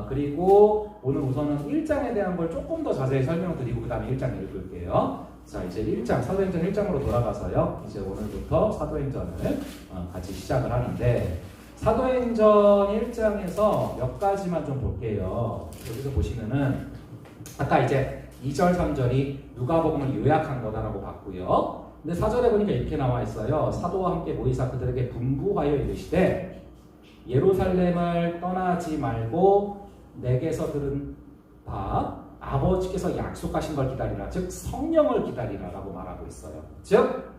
그리고 오늘 우선은 1장에 대한 걸 조금 더 자세히 설명드리고 그 다음에 1장 읽을게요. 자, 이제 1장, 사도행전 1장으로 돌아가서요. 이제 오늘부터 사도행전을 같이 시작을 하는데, 사도행전 1장에서 몇 가지만 좀 볼게요. 여기서 보시면은 아까 이제 2절, 3절이 누가복음을 요약한 거다라고 봤고요. 근데 4절에 보니까 이렇게 나와 있어요. 사도와 함께 모이사 그들에게 분부하여 이르시되 예루살렘을 떠나지 말고 내게서 들은 바 아버지께서 약속하신 걸 기다리라. 즉 성령을 기다리라라고 말하고 있어요. 즉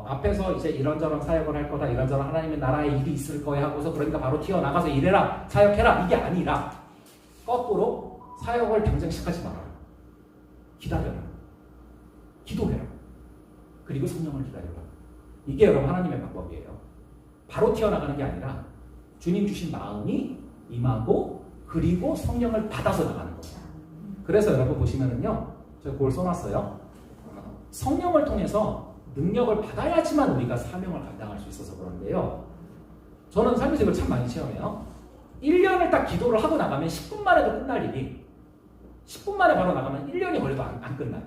앞에서 이제 이런저런 사역을 할 거다, 이런저런 하나님의 나라의 일이 있을 거야 하고서 그러니까 바로 튀어나가서 일해라, 사역해라, 이게 아니라 거꾸로 사역을 당장 시작하지 마라. 기다려라. 기도해라. 그리고 성령을 기다려라. 이게 여러분 하나님의 방법이에요. 바로 튀어나가는 게 아니라 주님 주신 마음이 임하고 그리고 성령을 받아서 나가는 거예요. 그래서 여러분 보시면은요, 제가 그걸 써놨어요. 성령을 통해서 능력을 받아야지만 우리가 사명을 감당할 수 있어서 그런데요. 저는 삶에서 이걸 참 많이 체험해요. 1년을 딱 기도를 하고 나가면 10분 만에도 끝날 일이 10분 만에 바로 나가면 1년이 걸려도 안 끝나요.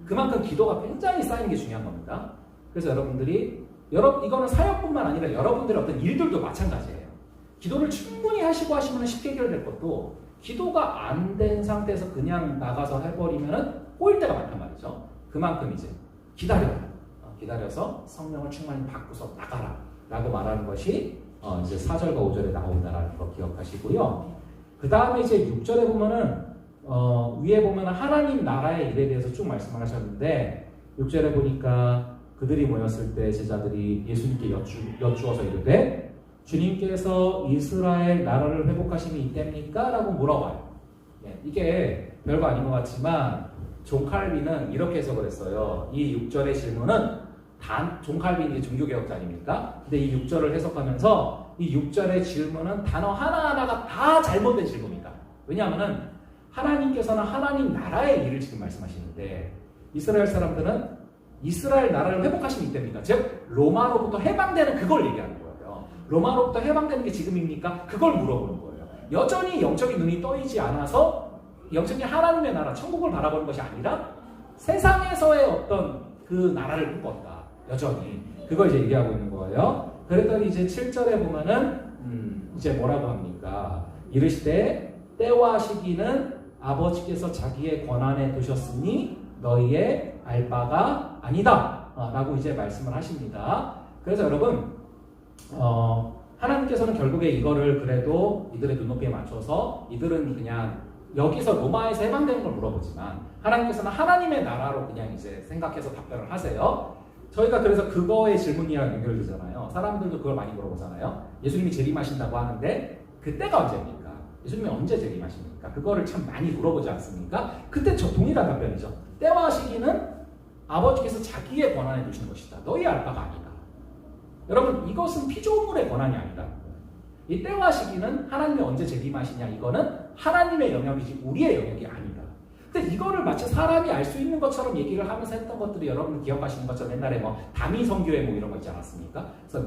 그만큼 기도가 굉장히 쌓이는 게 중요한 겁니다. 그래서 여러분들이 이거는 사역뿐만 아니라 여러분들의 어떤 일들도 마찬가지예요. 기도를 충분히 하시고 하시면 쉽게 해결될 것도 기도가 안 된 상태에서 그냥 나가서 해버리면 꼬일 때가 많단 말이죠. 그만큼 이제 기다려서 성령을 충만히 받고서 나가라 라고 말하는 것이 이제 4절과 5절에 나온다라는 거 기억하시고요. 그 다음에 이제 6절에 보면은 위에 보면 하나님 나라의 일에 대해서 쭉 말씀을 하셨는데 6절에 보니까 그들이 모였을 때 제자들이 예수님께 여쭈어서 이르되 주님께서 이스라엘 나라를 회복하심이 이때입니까? 라고 물어봐요. 이게 별거 아닌 것 같지만 존 칼빈은 이렇게 해석을 했어요. 이 6절의 질문은 존 칼빈이 종교개혁자 아닙니까? 근데 이 6절을 해석하면서 이 6절의 질문은 단어 하나하나가 다 잘못된 질문이다. 왜냐하면 하나님께서는 하나님 나라의 일을 지금 말씀하시는데 이스라엘 사람들은 이스라엘 나라를 회복하시면 이때입니까? 즉 로마로부터 해방되는 그걸 얘기하는 거예요. 로마로부터 해방되는 게 지금입니까? 그걸 물어보는 거예요. 여전히 영적인 눈이 떠있지 않아서 영적인 하나님의 나라, 천국을 바라보는 것이 아니라 세상에서의 어떤 그 나라를 꿈꿨다. 여전히. 그걸 이제 얘기하고 있는 거예요. 그랬더니 이제 7절에 보면은 이제 뭐라고 합니까? 이르시되 때와 시기는 아버지께서 자기의 권한에 두셨으니 너희의 알 바가 아니다 라고 이제 말씀을 하십니다. 그래서 여러분 하나님께서는 결국에 이거를 그래도 이들의 눈높이에 맞춰서 이들은 그냥 여기서 로마에서 해방되는 걸 물어보지만 하나님께서는 하나님의 나라로 그냥 이제 생각해서 답변을 하세요. 저희가 그래서 그거의 질문이랑 연결되잖아요. 사람들도 그걸 많이 물어보잖아요. 예수님이 재림하신다고 하는데 그때가 언제입니까? 예수님이 언제 재림하십니까? 그거를 참 많이 물어보지 않습니까? 그때 저 동일한 답변이죠. 때와 시기는 아버지께서 자기의 권한에 두신 것이다. 너희 알 바가 아니다. 여러분 이것은 피조물의 권한이 아니다. 이 때와 시기는 하나님이 언제 재림하시냐 이거는 하나님의 영역이지 우리의 영역이 아니다. 근데 이거를 마치 사람이 알 수 있는 것처럼 얘기를 하면서 했던 것들이 여러분 기억하시는 것처럼 옛날에 뭐 다미 선교회 뭐 이런 거 있지 않았습니까? 그래서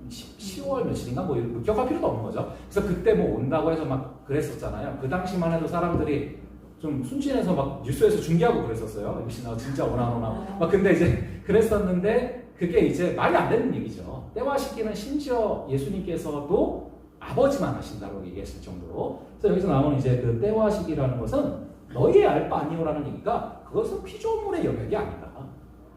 10월 며칠인가 뭐 기억할 필요도 없는 거죠. 그래서 그때 뭐 온다고 해서 막 그랬었잖아요. 그 당시만 해도 사람들이 좀 순진해서 막 뉴스에서 중계하고 그랬었어요. MC 나 진짜 오나 막 근데 이제 그랬었는데 그게 이제 말이 안 되는 얘기죠. 때와 시기는 심지어 예수님께서도 아버지만 하신다고 얘기했을 정도로. 그래서 여기서 나오는 이제 그 때와 시기라는 것은 너희의 알 바 아니오라는 얘기가 그것은 피조물의 영역이 아니다.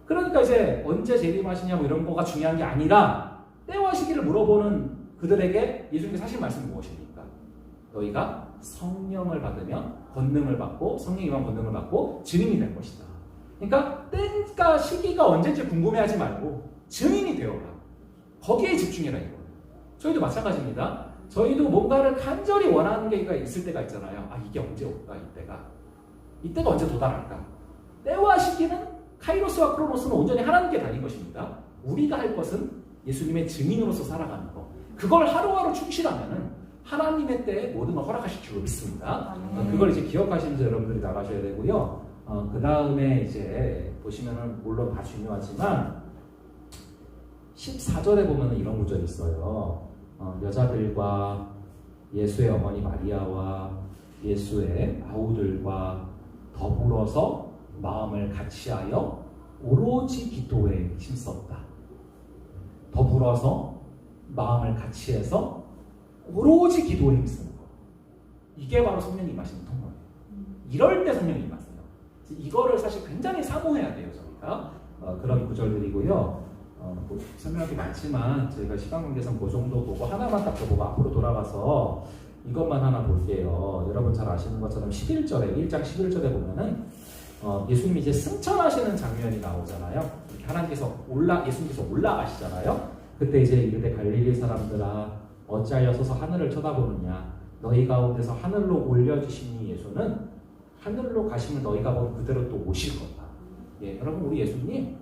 그러니까 이제 언제 재림하시냐 뭐 이런 거가 중요한 게 아니라 때와 시기를 물어보는 그들에게 예수님께서 하신 말씀은 무엇입니까? 너희가 성령을 받으면 권능을 받고 성령이만 권능을 받고 증인이 될 것이다. 그러니까 때가 시기가 언제인지 궁금해하지 말고 증인이 되어라. 거기에 집중해라 이거예요. 저희도 마찬가지입니다. 저희도 뭔가를 간절히 원하는 게 있을 때가 있잖아요. 아 이게 언제 올까 이때가 언제 도달할까? 때와 시기는 카이로스와 크로노스는 온전히 하나님께 달린 것입니다. 우리가 할 것은 예수님의 증인으로서 살아가는 거. 그걸 하루하루 충실하면은 하나님의 때에 모든 걸 허락하실 줄 믿습니다. 그걸 이제 기억하시면서 여러분들이 나가셔야 되고요. 그 다음에 이제 보시면은 물론 다 중요하지만 14절에 보면은 이런 구절이 있어요. 여자들과 예수의 어머니 마리아와 예수의 아우들과 더불어서 마음을 같이하여 오로지 기도에 힘썼다. 더불어서 마음을 같이해서 오로지 기도에 힘쓰는 거. 이게 바로 성령이 임하시는 통로예요. 이럴 때 성령이 임하세요. 이거를 사실 굉장히 사모해야 돼요, 저희가. 그런 구절들이고요. 뭐 설명할 게 많지만 저희가 시간 관계상 그 정도 보고 하나만 딱 보고 앞으로 돌아가서 이것만 하나 볼게요. 여러분 잘 아시는 것처럼 11절에 1장 11절에 보면은 예수님이 이제 승천하시는 장면이 나오잖아요. 예수님께서 올라가시잖아요. 그때 이제 이르되 갈릴리 사람들아 어찌하여 서서 하늘을 쳐다보느냐 너희 가운데서 하늘로 올려주시니 예수는 하늘로 가시면 너희가 보면 그대로 또 오실 거다. 예, 여러분 우리 예수님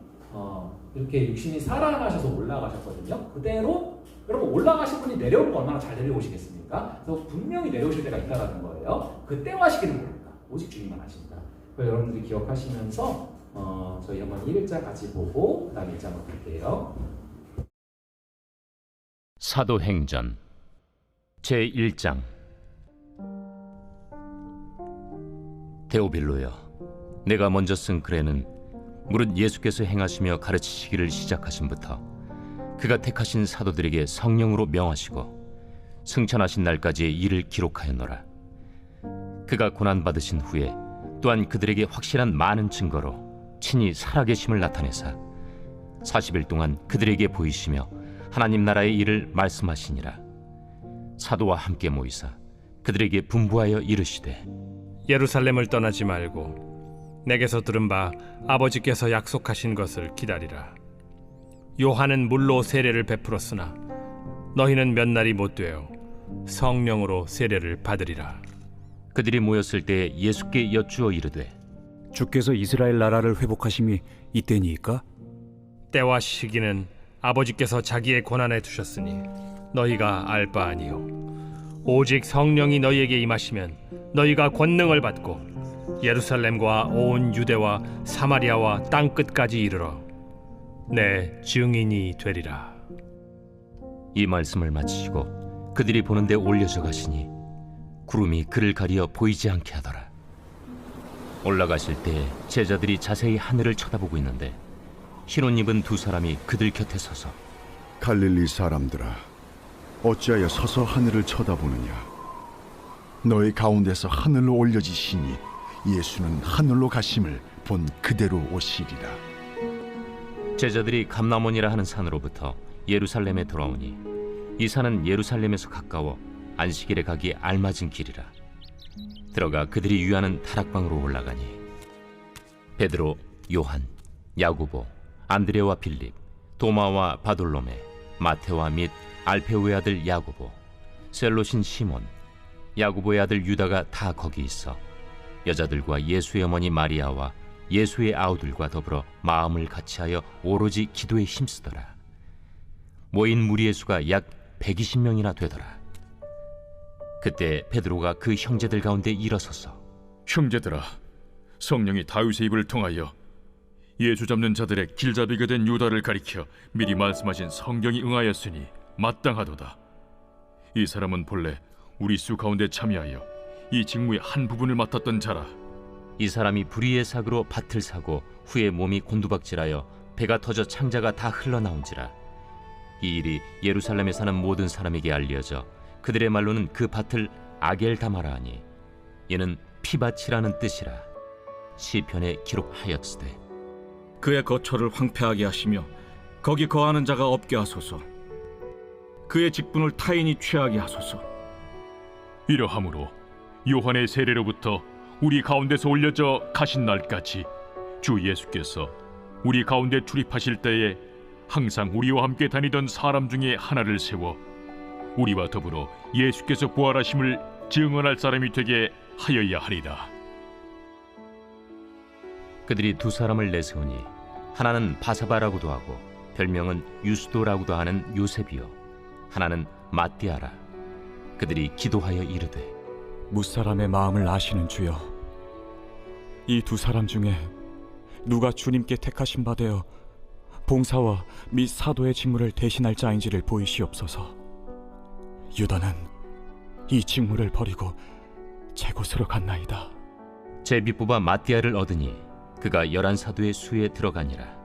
이렇게 육신이 살아나셔서 올라가셨거든요. 그대로 여러분 올라가신 분이 내려오면 얼마나 잘 내려오시겠습니까? 그래서 분명히 내려오실 때가 있다라는 거예요. 그때와 시기는 모릅니다. 오직 주님만 아십니다. 그래서 여러분들이 기억하시면서 저희 한번 1장 같이 보고 그 다음 1장을 볼게요. 사도행전 제1장. 데오빌로여, 내가 먼저 쓴 글에는 무릇 예수께서 행하시며 가르치시기를 시작하신부터 그가 택하신 사도들에게 성령으로 명하시고 승천하신 날까지의 일을 기록하였노라. 그가 고난받으신 후에 또한 그들에게 확실한 많은 증거로 친히 살아계심을 나타내사 40일 동안 그들에게 보이시며 하나님 나라의 일을 말씀하시니라. 사도와 함께 모이사 그들에게 분부하여 이르시되 예루살렘을 떠나지 말고 내게서 들은 바 아버지께서 약속하신 것을 기다리라. 요한은 물로 세례를 베풀었으나 너희는 몇 날이 못 되어 성령으로 세례를 받으리라. 그들이 모였을 때 예수께 여쭈어 이르되 주께서 이스라엘 나라를 회복하심이 이때니이까? 때와 시기는 아버지께서 자기의 권한에 두셨으니 너희가 알 바 아니요 오직 성령이 너희에게 임하시면 너희가 권능을 받고 예루살렘과 온 유대와 사마리아와 땅 끝까지 이르러 내 증인이 되리라. 이 말씀을 마치시고 그들이 보는데 올려져 가시니 구름이 그를 가리어 보이지 않게 하더라. 올라가실 때 제자들이 자세히 하늘을 쳐다보고 있는데 흰옷 입은 두 사람이 그들 곁에 서서 갈릴리 사람들아 어찌하여 서서 하늘을 쳐다보느냐 너희 가운데서 하늘로 올려지시니 예수는 하늘로 가심을 본 그대로 오시리라. 제자들이 감람원이라 하는 산으로부터 예루살렘에 돌아오니 이 산은 예루살렘에서 가까워 안식일에 가기 알맞은 길이라. 들어가 그들이 유하는 다락방으로 올라가니 베드로, 요한, 야고보, 안드레와 빌립, 도마와 바돌로메, 마테와 및 알페오의 아들 야고보, 셀롯인 시몬, 야고보의 아들 유다가 다 거기 있어 여자들과 예수의 어머니 마리아와 예수의 아우들과 더불어 마음을 같이하여 오로지 기도에 힘쓰더라. 모인 무리의 수가 약 120명이나 되더라. 그때 베드로가 그 형제들 가운데 일어서서 형제들아, 성령이 다윗의 입을 통하여 예수 잡는 자들의 길잡이가 된 유다를 가리켜 미리 말씀하신 성경이 응하였으니 마땅하도다. 이 사람은 본래 우리 수 가운데 참여하여 이 직무의 한 부분을 맡았던 자라. 이 사람이 불의의 삭으로 밭을 사고 후에 몸이 곤두박질하여 배가 터져 창자가 다 흘러나온지라. 이 일이 예루살렘에 사는 모든 사람에게 알려져 그들의 말로는 그 밭을 아겔다마라 하니 이는 피밭이라는 뜻이라. 시편에 기록하였으되 그의 거처를 황폐하게 하시며 거기 거하는 자가 없게 하소서. 그의 직분을 타인이 취하게 하소서. 이러함으로 요한의 세례로부터 우리 가운데서 올려져 가신 날까지 주 예수께서 우리 가운데 출입하실 때에 항상 우리와 함께 다니던 사람 중에 하나를 세워 우리와 더불어 예수께서 부활하심을 증언할 사람이 되게 하여야 하리라. 그들이 두 사람을 내세우니 하나는 바사바라고도 하고 별명은 유스도라고도 하는 요셉이요 하나는 마띠아라. 그들이 기도하여 이르되 무사람의 마음을 아시는 주여, 이 두 사람 중에 누가 주님께 택하신 바 되어 봉사와 및 사도의 직무를 대신할 자인지를 보이시옵소서. 유다는 이 직무를 버리고 제 곳으로 갔나이다. 제비 뽑아 마띠아를 얻으니 그가 11 사도의 수에 들어가니라.